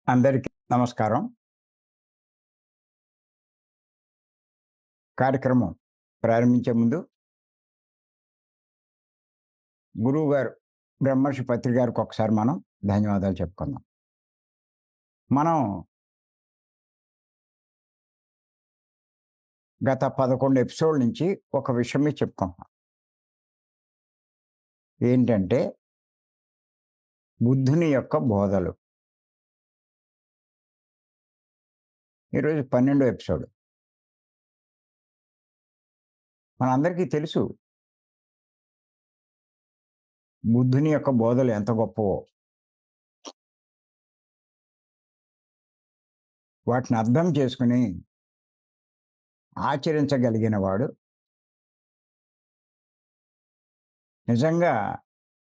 అందరికీ నమస్కారం. కార్యక్రమం ప్రారంభించే ముందు గురువుగారు బ్రహ్మర్షి పత్రి గారికి ఒకసారి మనం ధన్యవాదాలు చెప్పుకుందాం. మనం గత 11 ఎపిసోడ్‌ల నుంచి ఒక విషయం మీద చెప్పుకుంటున్నాం. ఏంటంటే బుద్ధుని యొక్క బోధలు. ఈరోజు 12 ఎపిసోడ్. మనందరికీ తెలుసు బుద్ధుని యొక్క బోధలు ఎంత గొప్పవో. వాటిని అర్థం చేసుకొని ఆచరించగలిగిన వాడు నిజంగా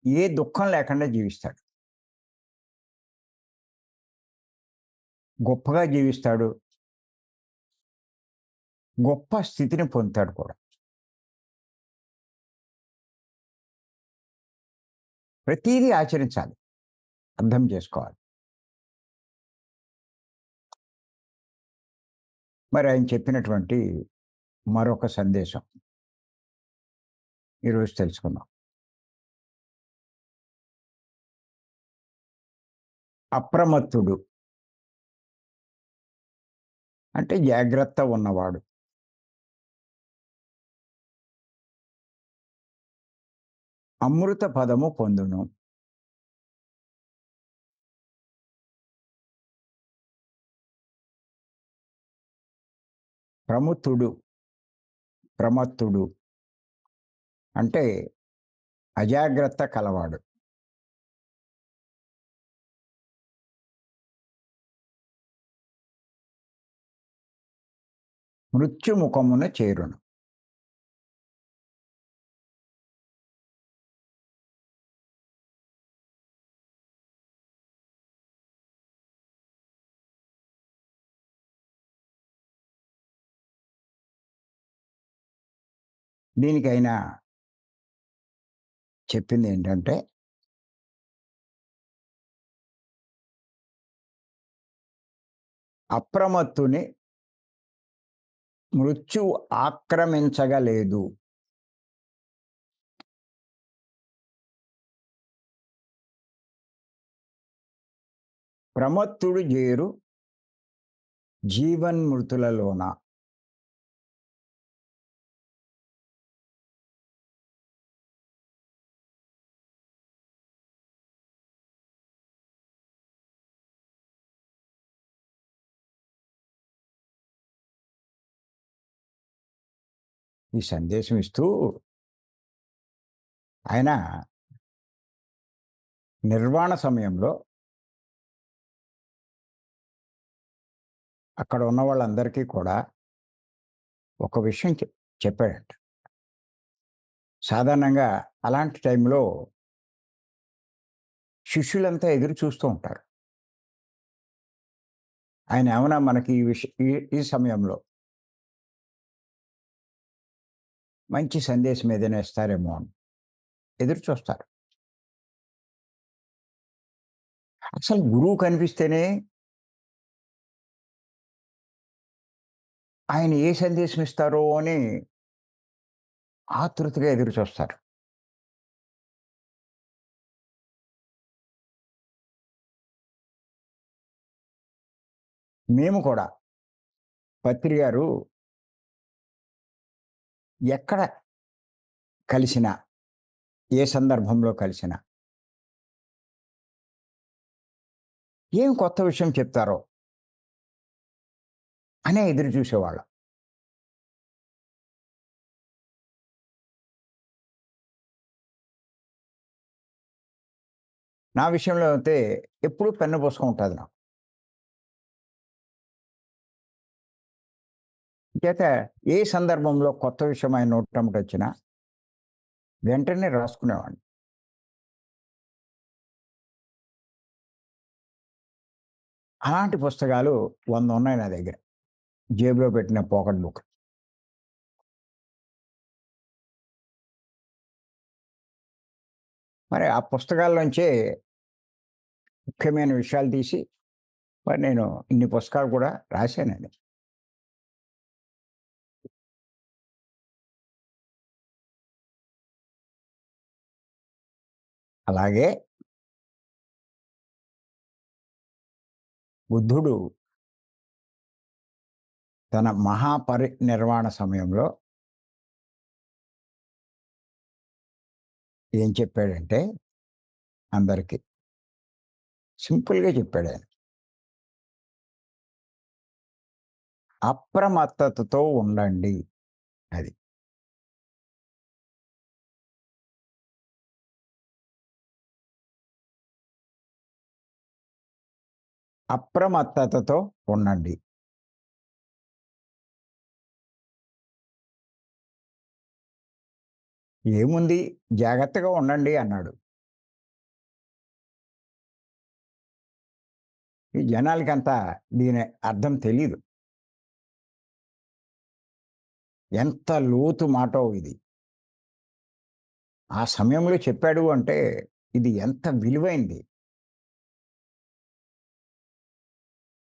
ఏ దుఃఖం లేకుండా జీవిస్తాడు. గొప్పగా జీవిస్తాడు. గొప్ప స్థితిని పొందుతాడు కూడా. ప్రతీదీ ఆచరించాలి. అర్థం చేసుకోవాలి. మరి ఆయన చెప్పినటువంటి మరొక సందేశం ఈరోజు తెలుసుకుందాం. అప్రమత్తుడు అంటే జాగ్రత్త ఉన్నవాడు. అమృత పదము పొందును. ప్రముతుడు ప్రమత్తుడు అంటే అజాగ్రత్త కలవాడు. మృత్యుముఖమున చేరును. దీనికైనా చెప్పింది ఏంటంటే అప్రమత్తుని మృత్యువు ఆక్రమించగలేదు. ప్రమత్తుడు చేరు జీవన్మృతులలోన. ఈ సందేశం ఇస్తూ ఆయన నిర్వాణ సమయంలో అక్కడ ఉన్న వాళ్ళందరికీ కూడా ఒక విషయం చెప్పాడంట. సాధారణంగా అలాంటి టైంలో శిష్యులంతా ఎదురు చూస్తూ ఉంటారు. ఆయన ఏమన్నా మనకి ఈ సమయంలో మంచి సందేశం ఏదైనా ఇస్తారేమో అని ఎదురు చూస్తారు. అసలు గురువు కనిపిస్తేనే ఆయన ఏ సందేశం ఇస్తారో అని ఆతృతగా ఎదురు చూస్తారు. మేము కూడా పత్రి గారు ఎక్కడ కలిసినా, ఏ సందర్భంలో కలిసినా ఏం కొత్త విషయం చెప్తారో అనే ఎదురు చూసేవాళ్ళం. నా విషయంలో అయితే ఎప్పుడూ పెన్ను పుస్తకం ఉంటుంది నాకు. చేత ఏ సందర్భంలో కొత్త విషయం ఆయన నోటెంబట వచ్చినా వెంటనే రాసుకునేవాడిని. అలాంటి పుస్తకాలు 100 ఉన్నాయి నా దగ్గర. జేబులో పెట్టిన పాకెట్ బుక్. మరి ఆ పుస్తకాల్లోంచే ముఖ్యమైన విషయాలు తీసి మరి నేను ఇన్ని పుస్తకాలు కూడా రాశానండి. అలాగే బుద్ధుడు తన మహాపరినిర్వాణ సమయంలో ఏం చెప్పాడంటే అందరికి సింపుల్‌గా చెప్పాడాయన. అప్రమత్తతతో ఉండండి. అది. అప్రమత్తతతో ఉండండి. ఏముంది జాగ్రత్తగా ఉండండి అన్నాడు. ఈ జనాలకంతా దీని అర్థం తెలీదు. ఎంత లోతు మాటో ఇది. ఆ సమయంలో చెప్పాడు అంటే ఇది ఎంత విలువైంది.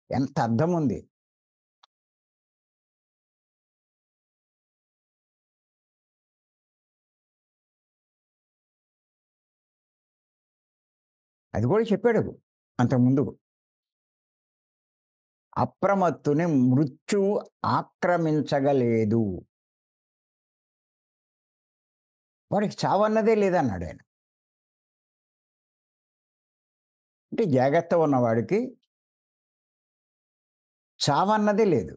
ఎంత అర్థముంది. అది కూడా చెప్పాడు అంతకుముందు. అప్రమత్తుని మృత్యువు ఆక్రమించగలేదు. వాడికి చావన్నదే లేదన్నాడాయన. అంటే జాగ్రత్త ఉన్నవాడికి చావన్నదే లేదు.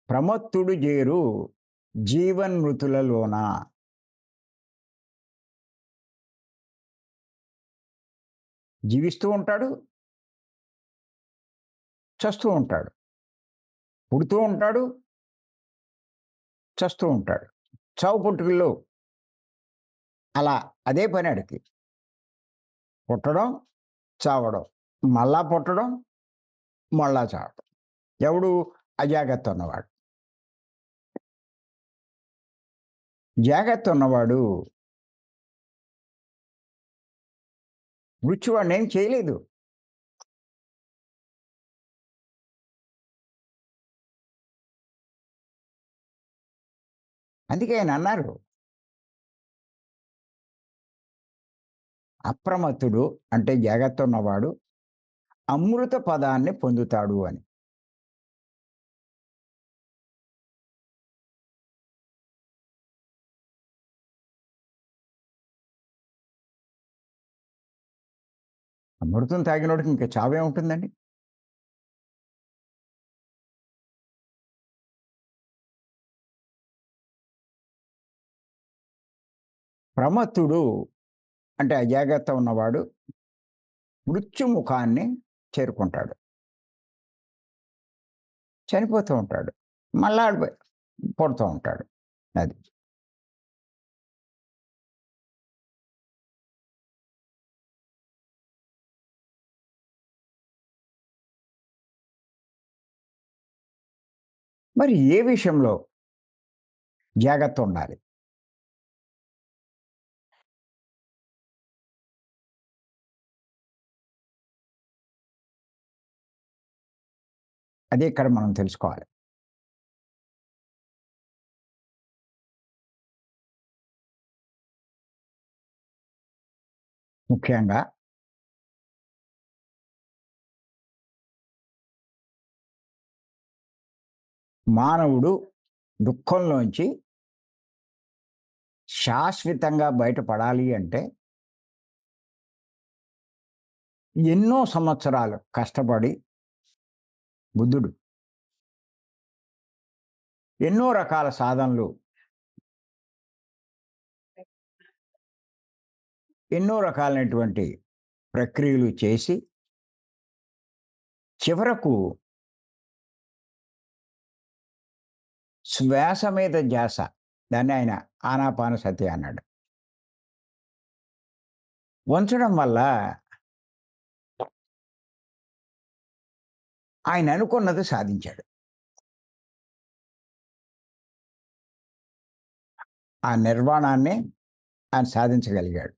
ప్రమత్తుడు జేరు జీవన్మృతులలోన. జీవిస్తూ ఉంటాడు, చస్తూ ఉంటాడు. పుడుతూ ఉంటాడు, చస్తూ ఉంటాడు. చావు పుట్టుకల్లో అలా అదే పని ఆడికి. పుట్టడం, చావడం. మళ్ళా పుట్టడం, మళ్ళా చావడం. ఎవడు అజాగ్రత్త ఉన్నవాడు. జాగ్రత్త ఉన్నవాడు మృత్యు వాడినేం చేయలేదు. అందుకే ఆయన అన్నారు, అప్రమత్తుడు అంటే జాగ్రత్త ఉన్నవాడు అమృత పదాన్ని పొందుతాడు అని. అమృతం తాగినోడికి ఇంక చావే ఉంటుందండి. ప్రమత్తుడు అంటే అజాగ్రత్త ఉన్నవాడు మృత్యుముఖాన్ని చేరుకుంటాడు. చనిపోతూ ఉంటాడు. మళ్ళా పుడుతూ ఉంటాడు. అది. మరి ఏ విషయంలో జాగ్రత్త ఉండాలి? అదే ఇక్కడ మనం తెలుసుకోవాలి. ముఖ్యంగా మానవుడు దుఃఖంలోంచి శాశ్వతంగా బయటపడాలి అంటే ఎన్నో సంవత్సరాలు కష్టపడి బుద్ధుడు ఎన్నో రకాల సాధనలు, ఎన్నో రకాలైనటువంటి ప్రక్రియలు చేసి చివరకు శ్వాస మీద ధ్యాస, దాన్ని ఆయన ఆనాపానసతి అన్నాడు. ఉంచడం వల్ల ఆయన అనుకున్నది సాధించాడు. ఆ నిర్వాణాన్ని ఆయన సాధించగలిగాడు.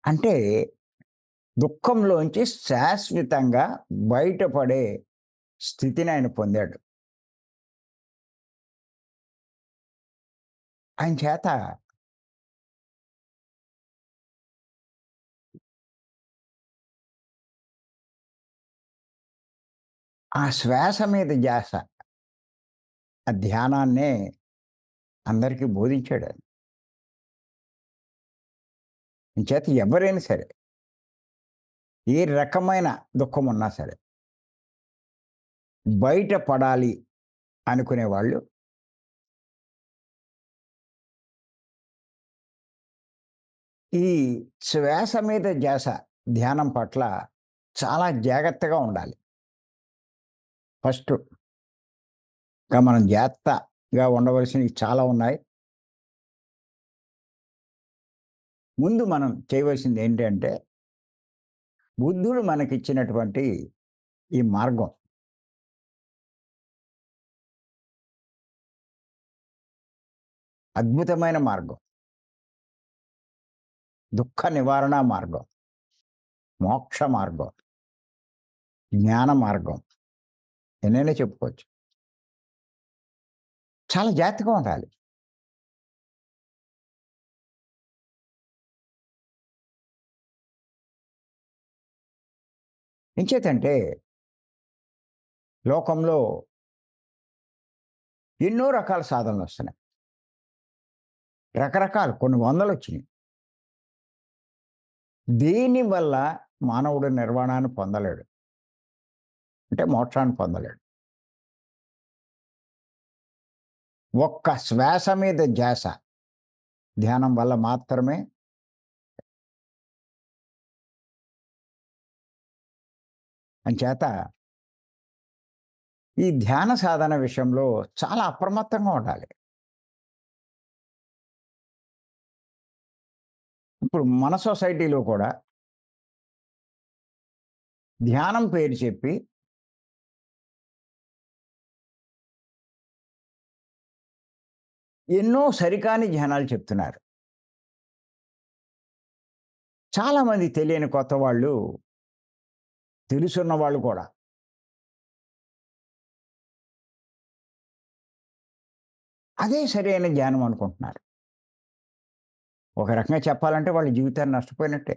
అంటే దుఃఖంలోంచి శాశ్వతంగా బయటపడే స్థితిని ఆయన పొందాడు. ఆయన చేత ఆ శ్వాస మీద ధ్యాస, ఆ ధ్యానాన్నే అందరికీ బోధించాడాయన. అంచేత ఎవరైనా సరే, ఏ రకమైన దుఃఖమున్నా సరే, బయట పడాలి అనుకునేవాళ్ళు ఈ శ్వాస మీద ధ్యాస, ధ్యానం పట్ల చాలా జాగ్రత్తగా ఉండాలి. ఫస్టు మనం జాగ్రత్తగా ఉండవలసినవి చాలా ఉన్నాయి. ముందు మనం చేయవలసింది ఏంటంటే, బుద్ధుడు మనకిచ్చినటువంటి ఈ మార్గం, అద్భుతమైన మార్గం, దుఃఖ నివారణ మార్గం, మోక్ష మార్గం, జ్ఞాన మార్గం ఎన్నైనా చెప్పుకోవచ్చు. చాలా జాగ్రత్తగా ఉండాలి. ఎంచేతంటే లోకంలో ఎన్నో రకాల సాధనలొస్తున్నాయి. రకరకాలు కొన్ని వందలొచ్చినియి. దేనివల్ల మానవుడు నిర్వాణాన్ని పొందలేడు. అంటే మోక్షాన్ని పొందలేడు. ఒక్క శ్వాస మీద ధ్యాస, ధ్యానం వల్ల మాత్రమే. అంచేత ఈ ధ్యాన సాధన విషయంలో చాలా అప్రమత్తంగా ఉండాలి. ఇప్పుడు మన సొసైటీలో కూడా ధ్యానం పేరు చెప్పి ఎన్నో సరికాని ధ్యానాలు చెప్తున్నారు. చాలామంది తెలియని కొత్త వాళ్ళు, తెలుసున్న వాళ్ళు కూడా అదే సరైన ధ్యానం అనుకుంటున్నారు. ఒక రకంగా చెప్పాలంటే వాళ్ళ జీవితాన్ని నష్టపోయినట్టే.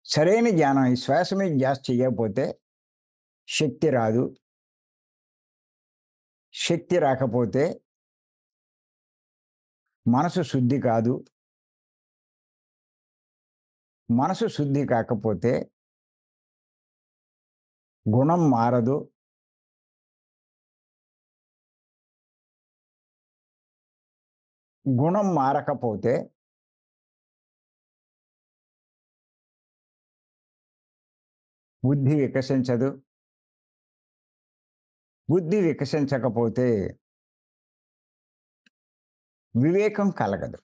సరైన ధ్యానం ఈ శ్వాస మీద ధ్యాస చేయకపోతే శక్తి రాదు. శక్తి రాకపోతే మనసు శుద్ధి కాదు. మనసు శుద్ధి కాకపోతే గుణం మారదు. గుణం మారకపోతే బుద్ధి వికసించదు. బుద్ధి వికసించకపోతే వివేకం కలగదు.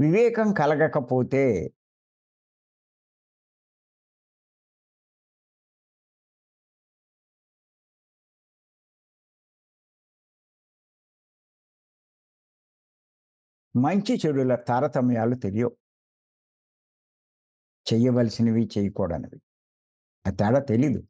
వివేకం కలగకపోతే మంచి చెడుల తారతమ్యాలు తెలియవు. చెయ్యవలసినవి, చేయకూడనివి. ఆ తేడా తెలీదు.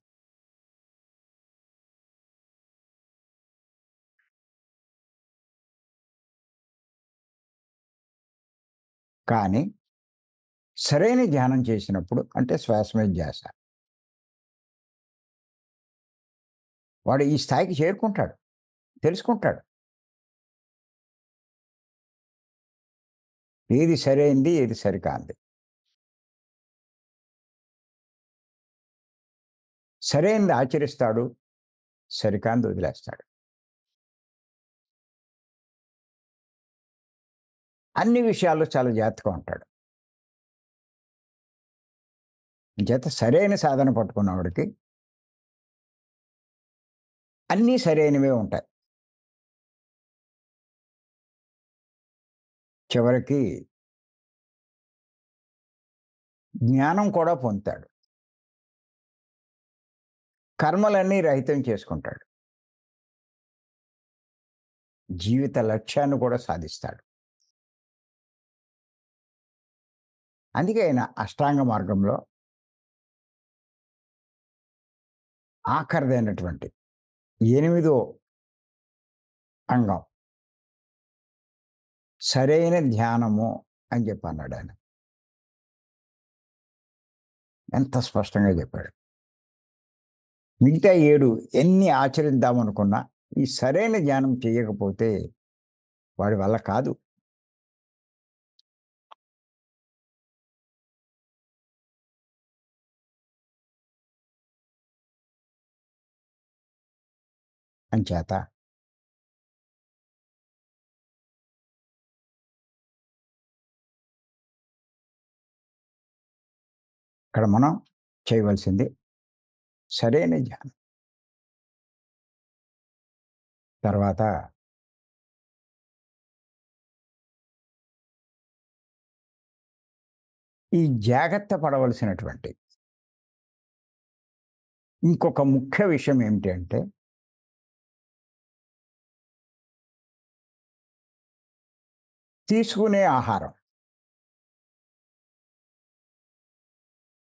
కానీ సరైన ధ్యానం చేసినప్పుడు అంటే శ్వాస మీద ధ్యాస, వాడు ఈ స్థాయికి చేరుకుంటాడు. తెలుసుకుంటాడు. ఏది సరైంది, ఏది సరికాంది. సరైనది ఆచరిస్తాడు. సరికాంది వదిలేస్తాడు. అన్ని విషయాల్లో చాలా జాగ్రత్తగా ఉంటాడు. అంచేత సరైన సాధన పట్టుకున్నవాడికి అన్నీ సరైనవే ఉంటాయి. చివరికి జ్ఞానం కూడా పొందుతాడు. కర్మలన్నీ రహితం చేసుకుంటాడు. జీవిత లక్ష్యాన్ని కూడా సాధిస్తాడు. అందుకే ఆయన అష్టాంగ మార్గంలో ఆఖరిదైనటువంటి ఎనిమిదో అంగం సరైన ధ్యానము అని చెప్పి అన్నాడు ఆయన. ఎంత స్పష్టంగా చెప్పాడు. మిగతా 7 ఎన్ని ఆచరిద్దామనుకున్నా ఈ సరైన ధ్యానం చేయకపోతే వాడి వల్ల కాదు. అంచేత ఇక్కడ మనం చేయవలసింది సరైన ధ్యానం. తర్వాత ఈ జాగ్రత్త పడవలసినటువంటి ఇంకొక ముఖ్య విషయం ఏమిటి అంటే తీసుకునే ఆహారం.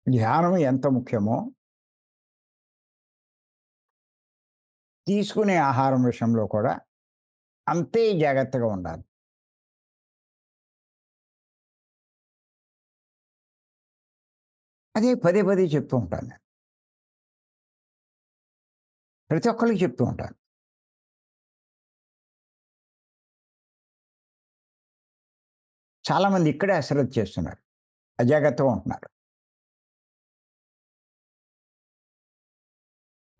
ధ్యానం ఎంత ముఖ్యమో తీసుకునే ఆహారం విషయంలో కూడా అంతే జాగ్రత్తగా ఉండాలి. అదే పదే పదే చెప్తూ ఉంటాను నేను. ప్రతి ఒక్కరికి చెప్తూ ఉంటాను. చాలామంది ఇక్కడే అశ్రద్ధ చేస్తున్నారు. అజాగ్రత్తగా ఉంటున్నారు.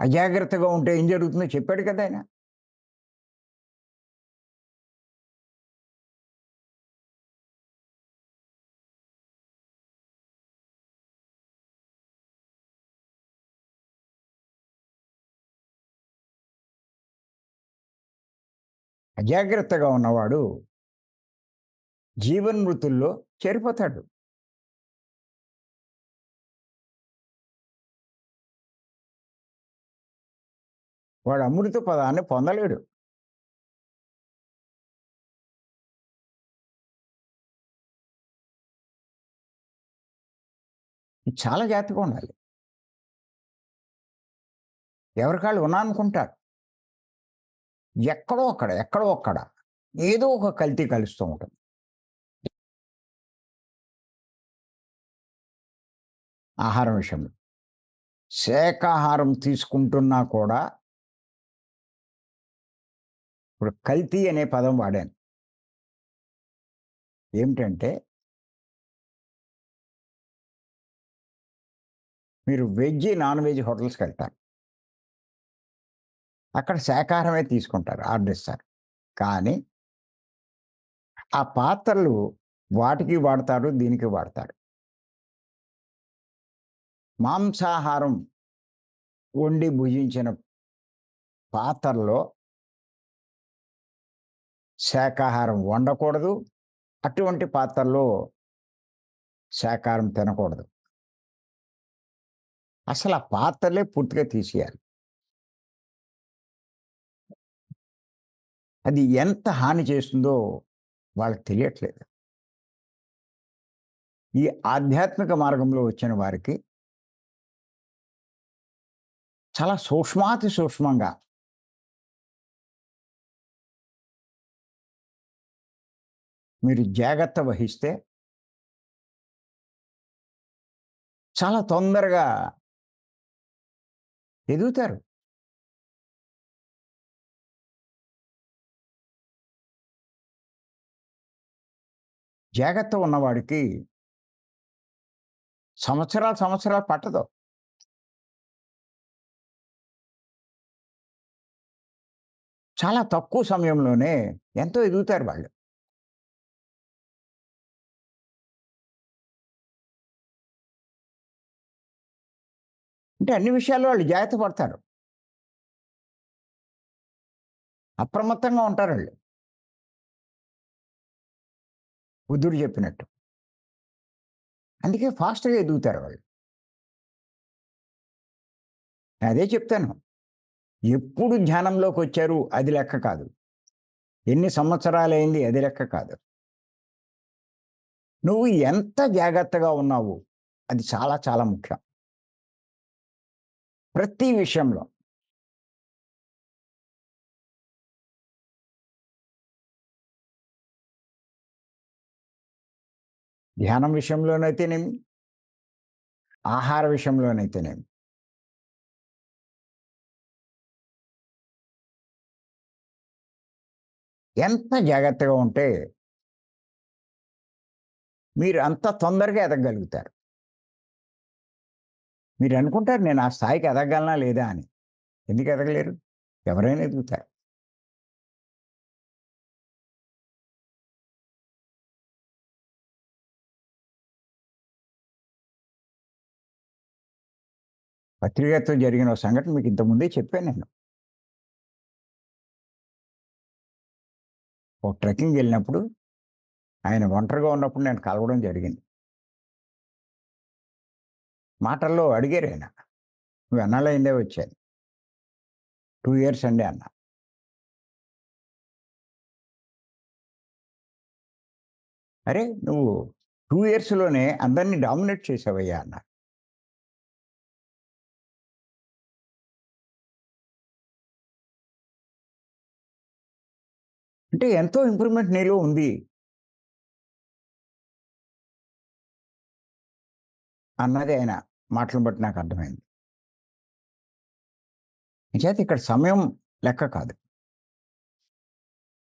అజాగ్రత్తగా ఉంటే ఏం జరుగుతుందో చెప్పాడు కదా ఆయన. అజాగ్రత్తగా ఉన్నవాడు జీవన్మృతుల్లో చేరిపోతాడు. వాడు అమృత పదాన్ని పొందలేడు. చాలా జాగ్రత్తగా ఉండాలి. ఎవరికాళ్ళు ఉన్నానుకుంటారు. ఎక్కడో అక్కడ ఏదో ఒక కల్తీ కలుస్తూ ఉంటుంది. ఆహారం విషయంలో శాకాహారం తీసుకుంటున్నా కూడా ఇప్పుడు కల్తీ అనే పదం వాడాను. ఏమిటంటే మీరు వెజ్, నాన్ వెజ్ హోటల్స్‌కి వెళ్తారు. అక్కడ శాకాహారమే తీసుకుంటారు. ఆర్డర్ ఇస్తారు. కానీ ఆ పాత్రలు వాటికి వాడతారు, దీనికి వాడతారు. మాంసాహారం వండి భుజించిన పాత్రలో శాకాహారం వండకూడదు. అటువంటి పాత్రలో శాకాహారం తినకూడదు. అసలు ఆ పాత్రలే పూర్తిగా తీసేయాలి. అది ఎంత హాని చేస్తుందో వాళ్ళకి తెలియట్లేదు. ఈ ఆధ్యాత్మిక మార్గంలో వచ్చిన వారికి చాలా సూక్ష్మాతి సూక్ష్మంగా మీరు జాగ్రత్త వహిస్తే చాలా తొందరగా ఎదుగుతారు. జాగ్రత్త ఉన్నవాడికి సంవత్సరాలు పట్టదు. చాలా తక్కువ సమయంలోనే ఎంతో ఎదుగుతారు వాళ్ళు. అంటే అన్ని విషయాల్లో వాళ్ళు జాగ్రత్త పడతారు. అప్రమత్తంగా ఉంటారాళ్ళు. బుద్ధుడు చెప్పినట్టు. అందుకే ఫాస్ట్‌గా ఎదుగుతారు వాళ్ళు. నేను అదే చెప్తాను. ఎప్పుడు ధ్యానంలోకొచ్చారు అది లెక్క కాదు. ఎన్ని సంవత్సరాలైంది అది లెక్క కాదు. నువ్వు ఎంత జాగ్రత్తగా ఉన్నావు అది చాలా చాలా ముఖ్యం. ప్రతి విషయంలో. ధ్యానం విషయంలోనైతేనేమి, ఆహార విషయంలోనైతేనేమి. ఎంత జాగ్రత్తగా ఉంటే మీరు అంత తొందరగా ఎదగగలుగుతారు. మీరు అనుకుంటారు నేను ఆ స్థాయికి ఎదగగలనా లేదా అని. ఎందుకు ఎదగలేరు? ఎవరైనా ఎదుగుతారు. పత్రికతో జరిగిన ఓ సంఘటన మీకు ఇంతకుముందే చెప్పాను నేను. ఒక ట్రెక్కింగ్‌కెళ్ళినప్పుడు ఆయన ఒంటరిగా ఉన్నప్పుడు నేను కలవడం జరిగింది. మాటల్లో అడిగారాయన. "నువ్వు ఎన్నాళ్ళయిందే వచ్చని?" 2 ఇయర్స్ అండి అన్నా. "అరే! నువ్వు 2 ఇయర్స్‌లోనే అందరిని డామినేట్ చేసావయ్యా" అన్నారు. అంటే ఎంతో ఇంప్రూవ్‌మెంట్ నీలో ఉంది అన్నది ఆయన మాటలను బట్టి నాకు అర్థమైంది. అంచేత ఇక్కడ సమయం లెక్క కాదు.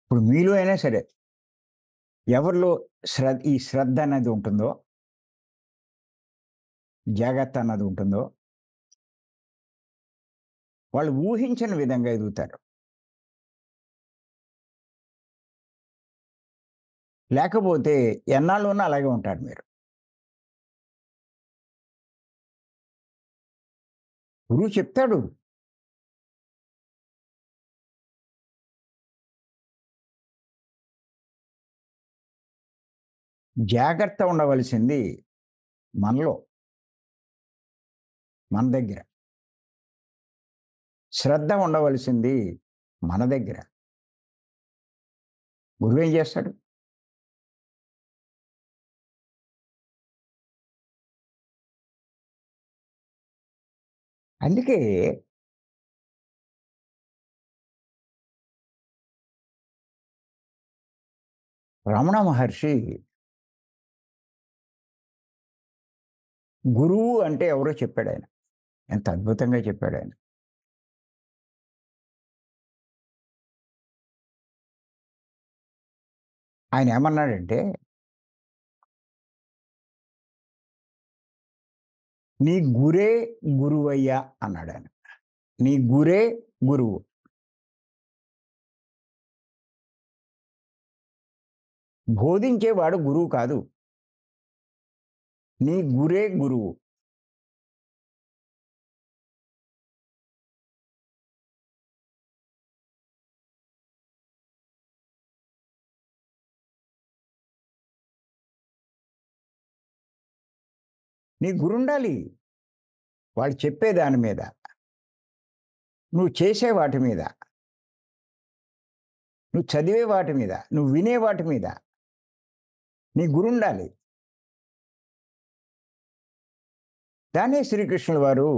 ఇప్పుడు మీలో అయినా సరే ఎవరిలో ఈ శ్రద్ధ అనేది ఉంటుందో, జాగ్రత్త అన్నది ఉంటుందో, వాళ్ళు ఊహించని విధంగా ఎదుగుతారు. లేకపోతే ఎన్నాళ్ళున్నా అలాగే ఉంటారు మీరు. గురువు చెప్తాడు. జాగ్రత్త ఉండవలసింది మనలో, మన దగ్గర. శ్రద్ధ ఉండవలసింది మన దగ్గర. గురువేం చేస్తాడు? అందుకే రమణ మహర్షి గురువు అంటే ఎవరో చెప్పాడాయన. ఎంత అద్భుతంగా చెప్పాడాయన. ఆయన ఏమన్నాడంటే, "నీ గురే గురువయ్యా" అన్నాడాయన. నీ గురే గురువు. బోధించేవాడు గురువు కాదు. నీ గురే గురువు. నీ గురుండాలి. వాడు చెప్పే దాని మీద. నువ్వు చేసే వాటి మీద. నువ్వు చదివే వాటి మీద. నువ్వు వినే వాటి మీద. నీ గురుండాలి. దాన్నే శ్రీకృష్ణుల వారు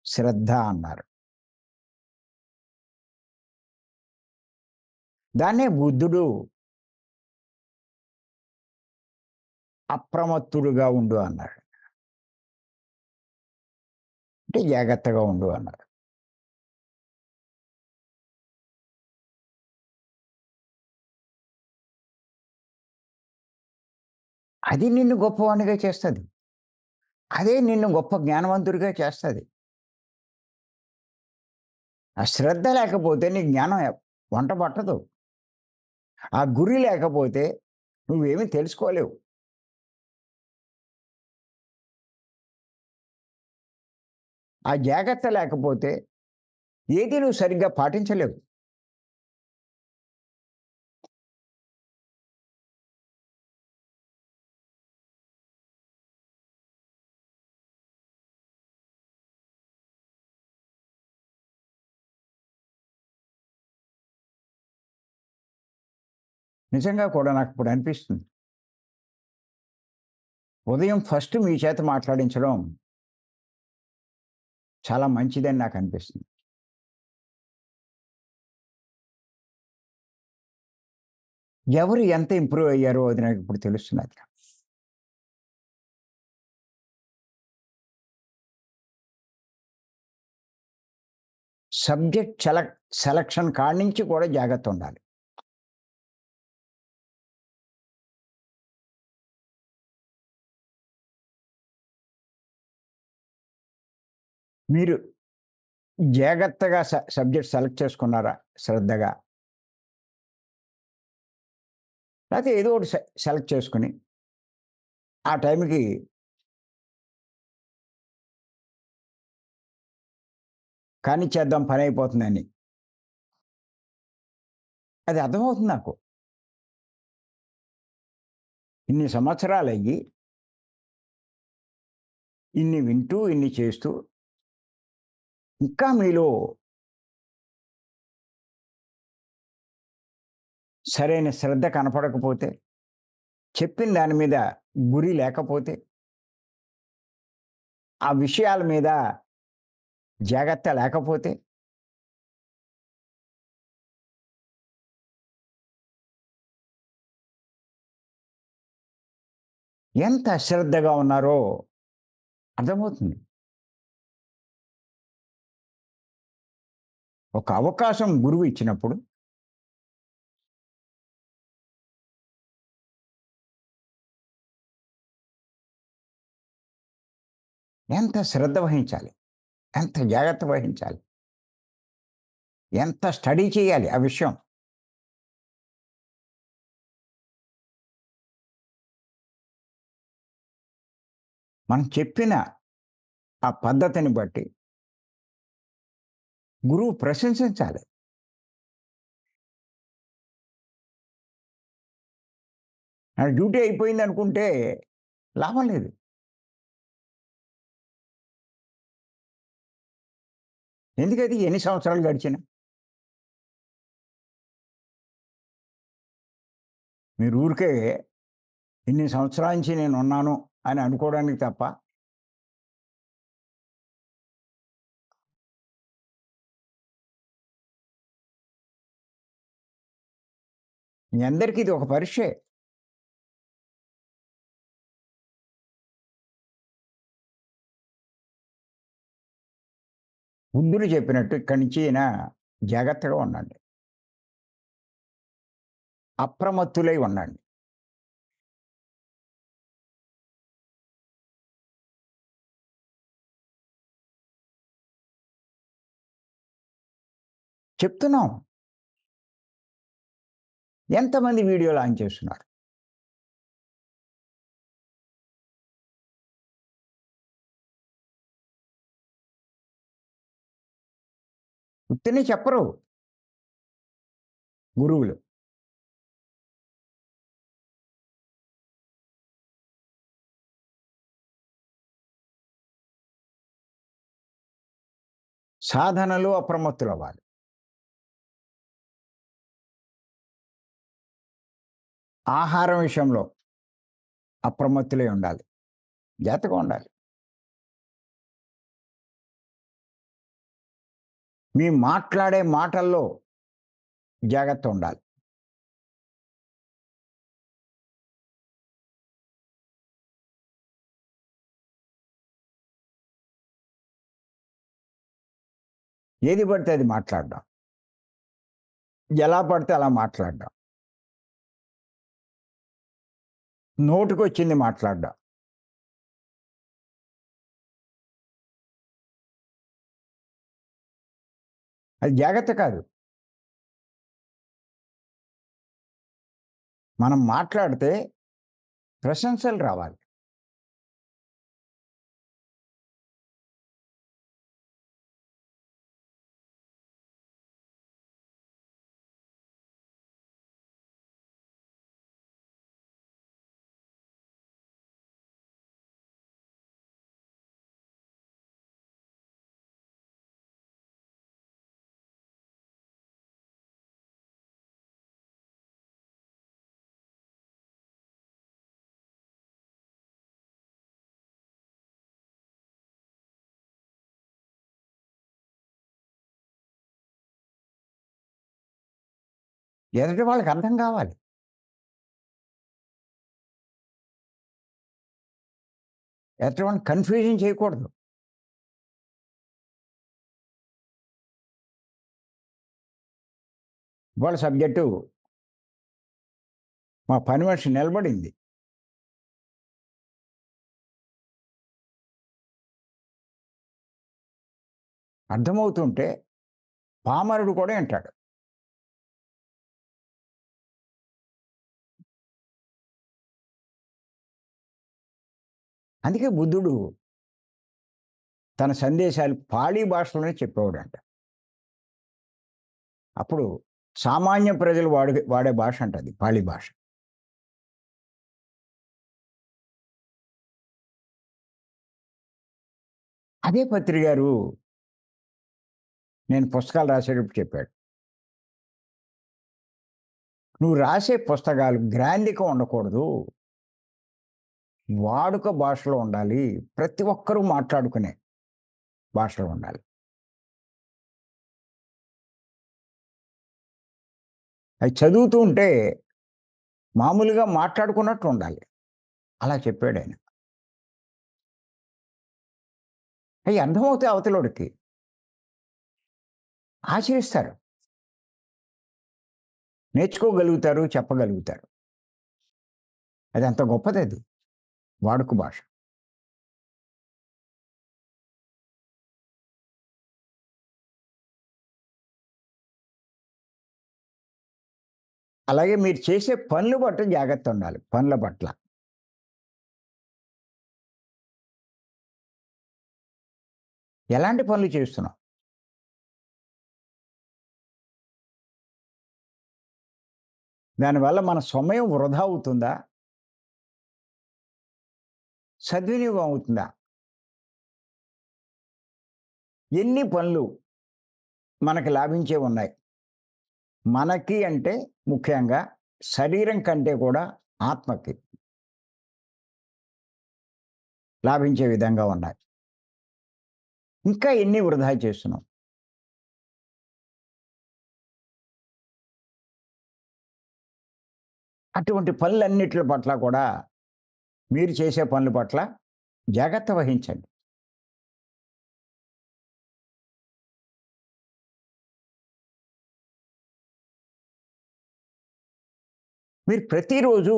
శ్రద్ధ అన్నారు. దాన్నే బుద్ధుడు అప్రమత్తుడుగా ఉండు అన్నాడు. అంటే జాగ్రత్తగా ఉండు అన్నారు. అది నిన్ను గొప్పవాడినిగా చేస్తది. అదే నిన్ను గొప్ప జ్ఞానవంతుడిగా చేస్తది. ఆ శ్రద్ధ లేకపోతే నీ జ్ఞానం వంట పట్టదు. ఆ గురి లేకపోతే నువ్వేమీ తెలుసుకోలేవు. ఆ జాగ్రత్త లేకపోతే ఏది నువ్వు సరిగ్గా పాటించలేవు. నిజంగా కూడా నాకిప్పుడు అనిపిస్తుంది. ఉదయం ఫస్ట్ మీ చేత మాట్లాడించడం చాలా మంచిదని నాకనిపిస్తుంది. ఎవరు ఎంత ఇంప్రూవ్ అయ్యారో అది నాకిప్పుడు తెలుస్తున్నది. సబ్జెక్ట్ సెలక్షన్ కాడ్నించి కూడా జాగ్రత్తుండాలి. మీరు జాగ్రత్తగా సబ్జెక్ట్ సెలెక్ట్ చేసుకున్నారా శ్రద్ధగా? లేతే ఏదో ఒకటి సెలెక్ట్ చేసుకొని, ఆ టైంకి కానిచ్చేద్దాం పనయిపోతుందని. అది అర్థమవుతుంది నాకు. ఇన్ని సంవత్సరాలయ్యి, ఇన్ని వింటూ, ఇన్ని చేస్తూ, ఇంకా మీలో సరైన శ్రద్ధ కనపడకపోతే, చెప్పిన దాని మీద గురి లేకపోతే, ఆ విషయాల మీద జాగ్రత్త లేకపోతే, ఎంత అశ్రద్ధగా ఉన్నారో అర్థమవుతుంది. ఒక అవకాశం గురువు ఇచ్చినప్పుడు ఎంత శ్రద్ధ వహించాలి, ఎంత జాగ్రత్త వహించాలి, ఎంత స్టడీ చేయాలి ఆ విషయం. మనం చెప్పిన ఆ పద్ధతిని బట్టి గురువు ప్రశంసించాలి. నా డ్యూటీ అయిపోయిందనుకుంటే లాభం లేదు. ఎందుకది ఎన్ని సంవత్సరాలు గడిచినా. మీరు ఊరికే ఇన్ని సంవత్సరాల నుంచి నేనున్నాను అని అనుకోవడానికి తప్ప, మీ అందరికీ ఇది ఒక పరీక్షే. బుద్ధుడు చెప్పినట్టు ఇక్కడి నుంచి అయినా జాగ్రత్తగా ఉండండి. అప్రమత్తులై ఉండండి. చెప్తున్నాం. ఎంతమంది వీడియో లాంచ్ చేస్తున్నారు. ఉత్తినే చెప్పరు గురువులు. సాధనలో అప్రమత్తులవ్వాలి. ఆహారం విషయంలో అప్రమత్తులై ఉండాలి. జాగ్రత్తగా ఉండాలి. మీ మాట్లాడే మాటల్లో జాగ్రత్త ఉండాలి. ఏది పడితే అది మాట్లాడడం. ఎలా పడితే అలా మాట్లాడడం. నోటికొచ్చింది మాట్లాడడం. అది జాగ్రత్త కాదు. మనం మాట్లాడితే ప్రశంసలు రావాలి. ఎదుటి వాళ్ళకి అర్థం కావాలి. ఎదుటి వాళ్ళని కన్‌ఫ్యూజన్ చేయకూడదు. ఇవాళ సబ్జెక్టు మా పని మనిషి నిలబడింది. అర్థమవుతుంటే పామరుడు కూడా వింటాడు. అందుకే బుద్ధుడు తన సందేశాలు పాళీ భాషలోనే చెప్పేవాడంట. అప్పుడు సామాన్య ప్రజలు వాడే భాష అంట అది పాళీ భాష. అదే పత్రి గారు నేను పుస్తకాలు రాసేటప్పుడు చెప్పాడు. "నువ్వు రాసే పుస్తకాలు గ్రాంథికం ఉండకూడదు. వాడుక భాషలో ఉండాలి. ప్రతి ఒక్కరూ మాట్లాడుకునే భాషలో ఉండాలి." అయి చదువుతూ ఉంటే మామూలుగా మాట్లాడుకున్నట్టు ఉండాలి. అలా చెప్పాడాయన. అయి అర్థమవుతాయి అవతలోడికి. ఆచరిస్తారు. నేర్చుకోగలుగుతారు, చెప్పగలుగుతారు. అది అంత గొప్పదది వాడుక భాష. అలాగే మీరు చేసే పనులు బట్టి జాగ్రత్తుండాలి. పనుల పట్ల. ఎలాంటి పనులు చేస్తున్నాం? దానివల్ల మన సమయం వృధా అవుతుందా? సద్వినియోగం అవుతుందా? ఎన్ని పనులు మనకి లాభించేవున్నాయి. మనకి అంటే ముఖ్యంగా శరీరం కంటే కూడా ఆత్మకి లాభించే విధంగా ఉన్నాయి. ఇంకా ఎన్ని వృధా చేస్తున్నాం. అటువంటి పనులన్నిట్లి పట్ల కూడా మీరు చేసే పనుల పట్ల జాగ్రత్త వహించండి. మీరు ప్రతిరోజు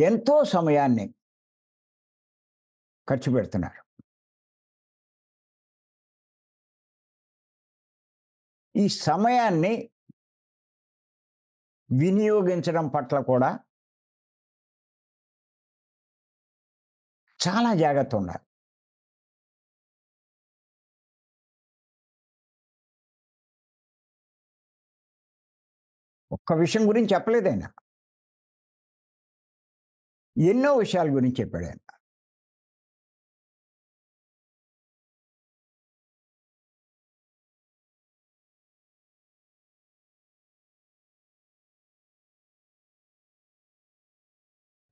ఎంతో సమయాన్ని ఖర్చు పెడుతున్నారు. ఈ సమయాన్ని వినియోగించడం పట్ల కూడా చాలా జాగ్రత్త ఉండాలి. ఒక్క విషయం గురించి చెప్పలేదాయన. ఎన్నో విషయాల గురించి చెప్పాడాయన.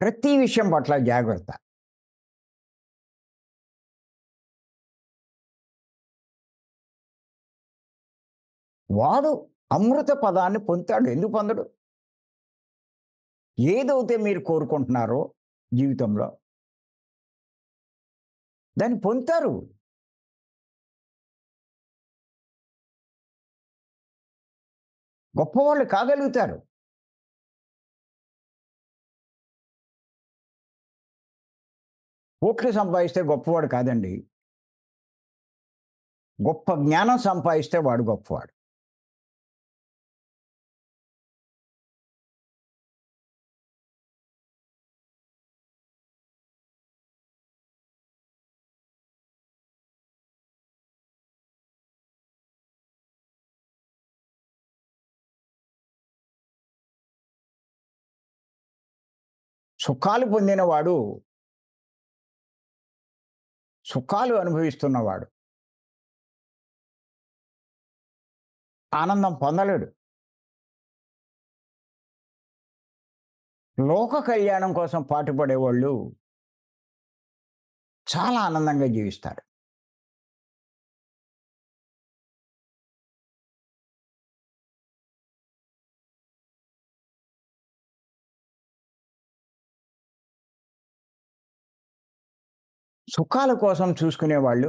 ప్రతి విషయం పట్ల జాగ్రత్త. వాడు అమృత పదాన్ని పొందుతాడు. ఎందుకు పొందడు? ఏదైతే మీరు కోరుకుంటున్నారో జీవితంలో దాన్ని పొందుతారు. గొప్పవాళ్ళు కాగలుగుతారు. కోట్లు సంపాదిస్తే గొప్పవాడు కాదండి. గొప్ప జ్ఞానం సంపాదిస్తే వాడు గొప్పవాడు. సుఖాలు పొందినవాడు, సుఖాలు అనుభవిస్తున్నవాడు ఆనందం పొందలేడు. లోక కళ్యాణం కోసం పాటుపడేవాళ్ళు చాలా ఆనందంగా జీవిస్తారు. సుఖాల కోసం చూసుకునేవాళ్ళు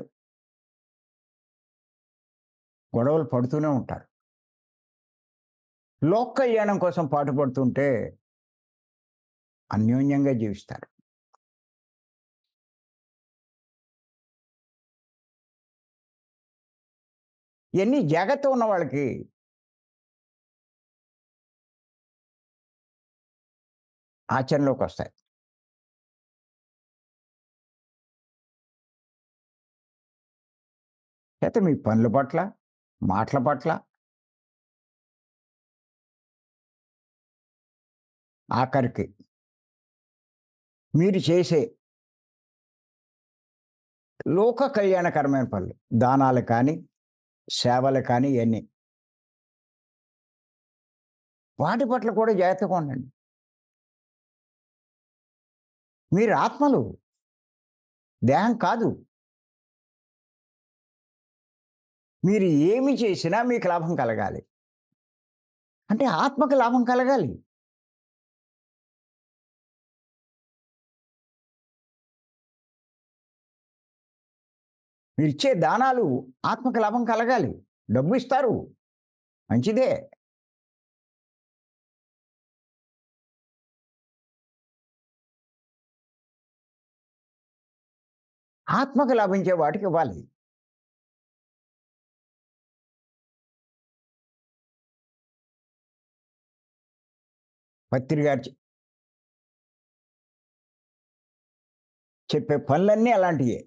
గొడవలు పడుతూనే ఉంటారు. లోక కళ్యాణం కోసం పాటుపడుతుంటే అన్యోన్యంగా జీవిస్తారు. ఇయన్నీ జాగ్రత్త ఉన్న వాళ్ళకి ఆచరణలోకొస్తాయి. అయితే మీ పనుల పట్ల, మాటల పట్ల, ఆఖరికి మీరు చేసే లోక కళ్యాణకరమైన పనులు, దానాలు కానీ, సేవలు కానీ ఇయన్నీ. వాటి పట్ల కూడా జాగ్రత్తగా ఉండండి. మీరు ఆత్మలు, దేహం కాదు. మీరు ఏమి చేసినా మీకు లాభం కలగాలి. అంటే ఆత్మకి లాభం కలగాలి. మీరిచ్చే దానాలు ఆత్మకి లాభం కలగాలి. డబ్బు ఇస్తారు. మంచిదే. ఆత్మకు లాభించే వాటికి ఇవ్వాలి. పత్రి గారు చెప్పే పనులన్నీ అలాంటియే.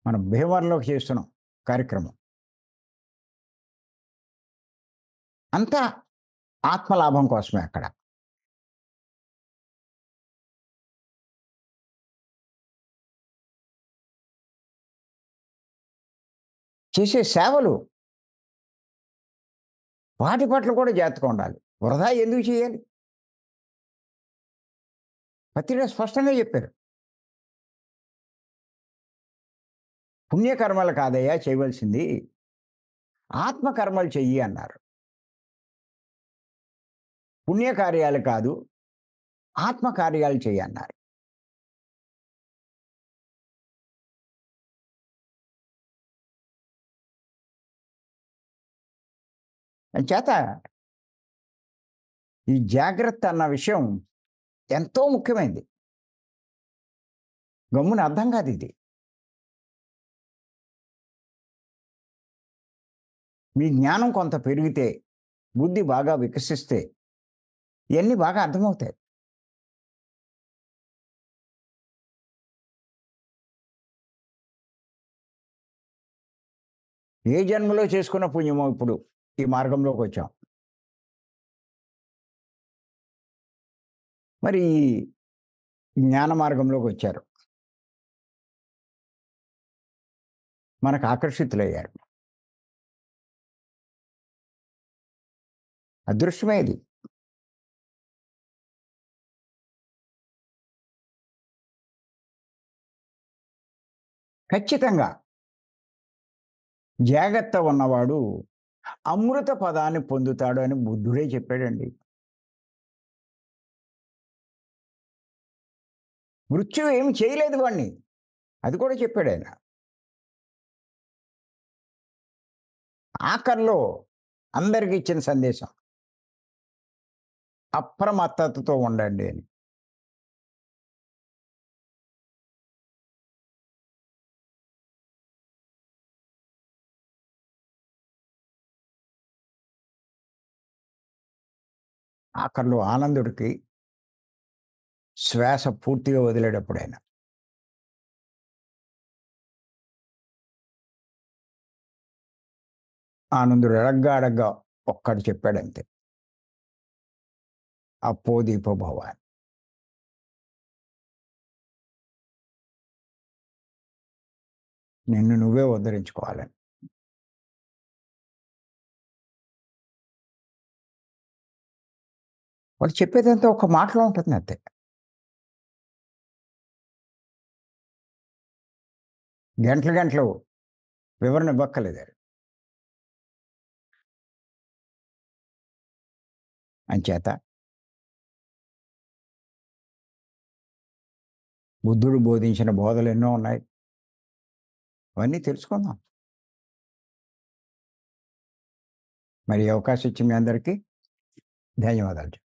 మనం భీమవరంలోకి చేస్తున్నాం కార్యక్రమం. అంతా ఆత్మలాభం కోసమే అక్కడ. చేసే సేవలు వాటి పట్ల కూడా జాగ్రత్తగా ఉండాలి. వృధా ఎందుకు చేయాలి? పత్రిక స్పష్టంగా చెప్పారు. పుణ్యకర్మలు కాదయ్యా చేయవలసింది, ఆత్మకర్మలు చెయ్యి అన్నారు. పుణ్యకార్యాలు కాదు, ఆత్మకార్యాలు చెయ్యి అన్నారు. అంచేత ఈ జాగ్రత్త అన్న విషయం ఎంతో ముఖ్యమైనది. గమ్మున అర్థం కాదు ఇది. మీ జ్ఞానం కొంత పెరిగితే, బుద్ధి బాగా వికసిస్తే ఇయన్నీ బాగా అర్థమవుతాయి. ఏ జన్మలో చేసుకున్న పుణ్యమో ఇప్పుడు ఈ మార్గంలోకొచ్చాం. మరి ఈ జ్ఞాన మార్గంలోకొచ్చారు. మనకు ఆకర్షితులయ్యారు. అదృష్టమే ఇది. ఖచ్చితంగా జాగ్రత్త ఉన్నవాడు అమృత పదాన్ని పొందుతాడు అని బుద్ధుడే చెప్పాడండి. మృత్యువు ఏమి చేయలేదు వాడిని. అది కూడా చెప్పాడాయన. ఆఖరిలో అందరికి ఇచ్చిన సందేశం అప్రమత్తతతో ఉండండి అని. ఆఖరిలో ఆనందుడికి శ్వాస పూర్తిగా వదిలేటప్పుడు ఆయన ఆనందుడు అడగ్గా అడగ్గా ఒక్కడు చెప్పాడంతే, అప్పో దీపో భవ అని. నిన్ను నువ్వే ఉద్ధరించుకోవాలని. వాళ్ళు చెప్పేదంతా ఒక మాటలో ఉంటుంది అంతే. గంటలు గంటలు వివరణ ఇవ్వక్కర్లేదు. అంచేత బుద్ధుడు బోధించిన బోధలు ఎన్నో ఉన్నాయి. అవన్నీ తెలుసుకుందాం. మరి ఈ అవకాశం ఇచ్చిన మీ అందరికీ ధన్యవాదాలు.